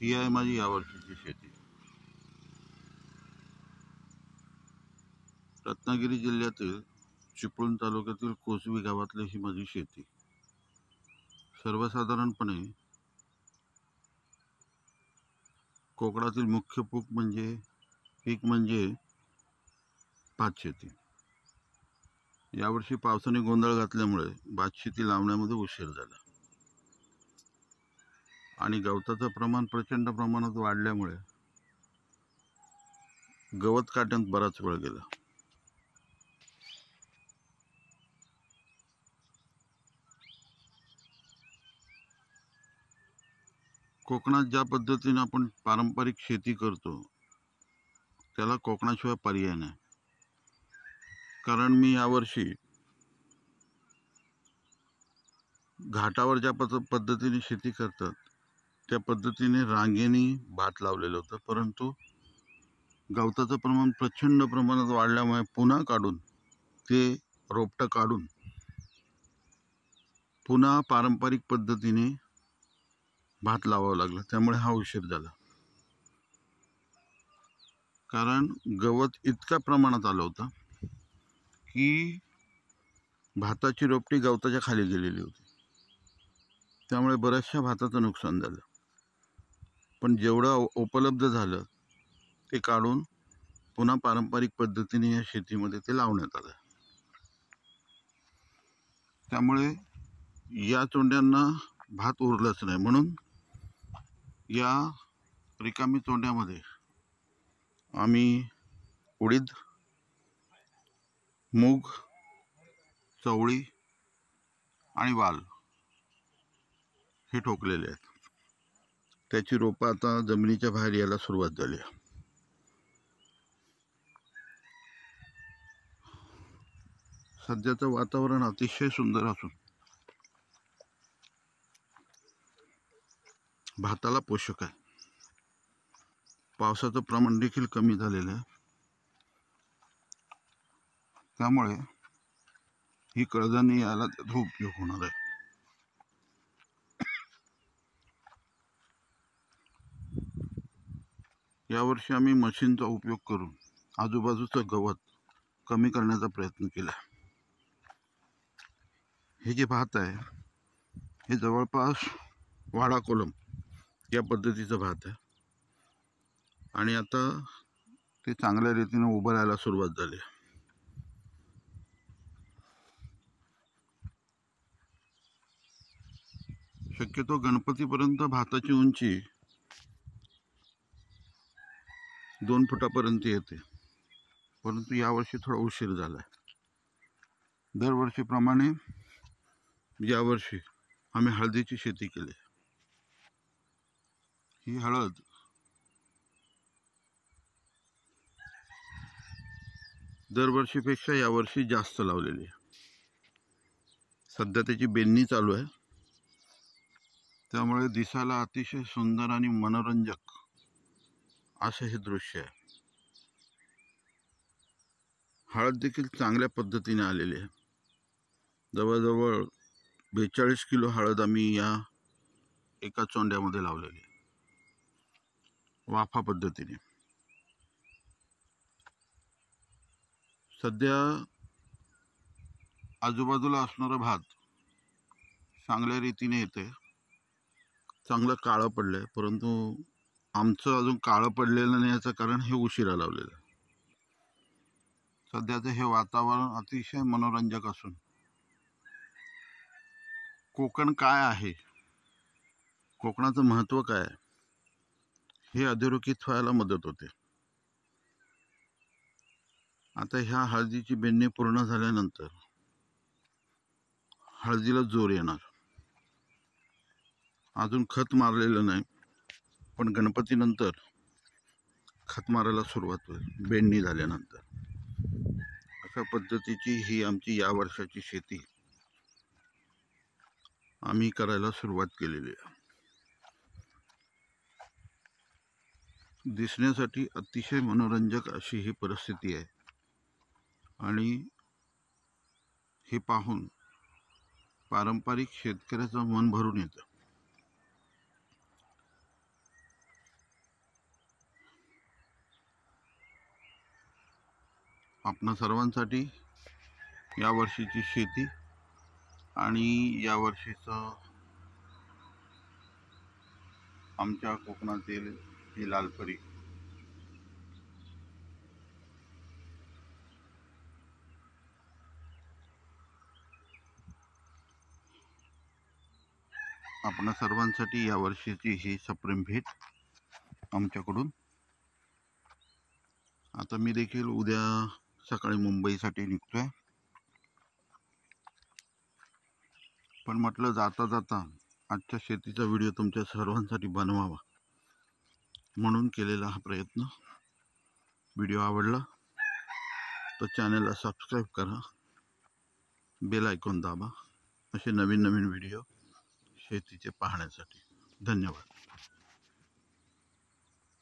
ही आहे माझी यावर्षीची शेती. रत्नागिरी जिल्ह्यातील चिपळूण तालुक्यातील कोसवी गावातली ही माझी शेती. सर्वसाधारणपणे कोकणातील मुख्य पीक म्हणजे भात शेती. यावर्षी पावसाने गोंधळ घातल्यामुळे भात शेती लावण्यामध्ये उशीर झाला आणि गवताचं प्रमाण प्रचंड प्रमाणात वाढल्यामुळे गवत काढण्यात बराच वेळ गेला. कोकणात ज्या पद्धतीने आपण पारंपरिक शेती करतो त्याला कोकणाशिवाय पर्याय नाही. कारण मी यावर्षी घाटावर ज्या पद्धतीने शेती करतात त्या पद्धतीने रांगेने भात लावलेलं होतं, परंतु गवताचं प्रमाण प्रचंड प्रमाणात वाढल्यामुळे पुन्हा काढून ते रोपटं काढून पुन्हा पारंपरिक पद्धतीने भात लावावं लागलं. त्यामुळे हा उशीर झाला. कारण गवत इतक्या प्रमाणात आलं होतं की भाताची रोपटी गवताच्या खाली गेलेली होती. त्यामुळे बऱ्याचशा भाताचं नुकसान झालं. पण जेवढं उपलब्ध झालं ते काढून पुन्हा पारंपरिक पद्धतीने या शेतीमध्ये ते लावण्यात आलं. त्यामुळे या चोंड्यांना भात उरलंच नाही. म्हणून या रिकामी चोंड्यामध्ये आम्ही उडीद, मूग, चवळी आणि वाल हे ठोकलेले आहेत. त्याची रोपं आता जमिनीच्या बाहेर यायला सुरुवात झाली. सध्याचं वातावरण अतिशय सुंदर असून भाताला पोषक आहे. पावसाचं प्रमाण देखील कमी झालेलं आहे. त्यामुळे ही कडधान्ये यायला त्याचा उपयोग होणार आहे. यावर्षी आम्ही मशीनचा उपयोग करून आजूबाजूचं गवत कमी करण्याचा प्रयत्न केला. हे जे भात आहे हे जवळपास वाडा कोलम या पद्धतीचं भात आहे आणि आता ते चांगल्या रीतीने उभं राहायला सुरुवात झाली. शक्यतो गणपतीपर्यंत भाताची उंची 2 फुटापर्यंत येते, परंतु यावर्षी थोडा उशीर झाला. दरवर्षीप्रमाणे यावर्षी आम्ही हळदीची शेती केली. ही हळद दरवर्षीपेक्षा यावर्षी जास्त लावलेली आहे. सध्या त्याची बेनणी चालू आहे. त्यामुळे दिसायला अतिशय सुंदर आणि मनोरंजक असं हे दृश्य आहे. हळद देखील चांगल्या पद्धतीने आलेली आहे. जवळजवळ 42 किलो हळद आम्ही या एका चोंड्यामध्ये लावलेली आहे, वाफा पद्धतीने. सध्या आजूबाजूला असणारा भात चांगल्या रीतीने येते. चांगलं काळं पडलंय, परंतु आमचं अजून काळं पडलेलं नाही. याचं कारण हे उशिरा लावलेलं. सध्याचं हे वातावरण अतिशय मनोरंजक असून कोकण काय आहे, कोकणाचं महत्त्व काय आहे हे अधोरेखित व्हायला मदत होते. आता ह्या हळदीची बेनणी पूर्ण झाल्यानंतर हळदीला जोर येणार. अजून खत मारलेलं नाही, पण गणपतीनंतर खत मारायला सुरुवात होईल बेनणी झाल्यानंतर. अशा पद्धतीची ही आमची या वर्षाची शेती आम्ही करायला सुरुवात केलेली आहे. दिसण्यासाठी अतिशय मनोरंजक अशी ही परिस्थिती आहे आणि हे पाहून पारंपरिक शेतकऱ्याचं मन भरून येतं. आपणा सर्वांसाठी यावर्षीची शेती आणि यावर्षीचं आमच्या कोकणातील ही लालपरी आपणा सर्वांसाठी यावर्षीची ही सप्रेम भेट आमच्याकडून। आता मी देखील उद्या सकाळी मुंबईसाठी निघतोय, पण म्हटलं जाता जाता आजच्या शेतीचा व्हिडिओ तुमच्या सर्वांसाठी बनवावा म्हणून केलेला हा प्रयत्न। व्हिडिओ आवडला तर चॅनलला सबस्क्राईब करा, बेल आयकॉन दाबा असे नवीन नवीन व्हिडिओ शेतीचे पाहण्यासाठी। धन्यवाद।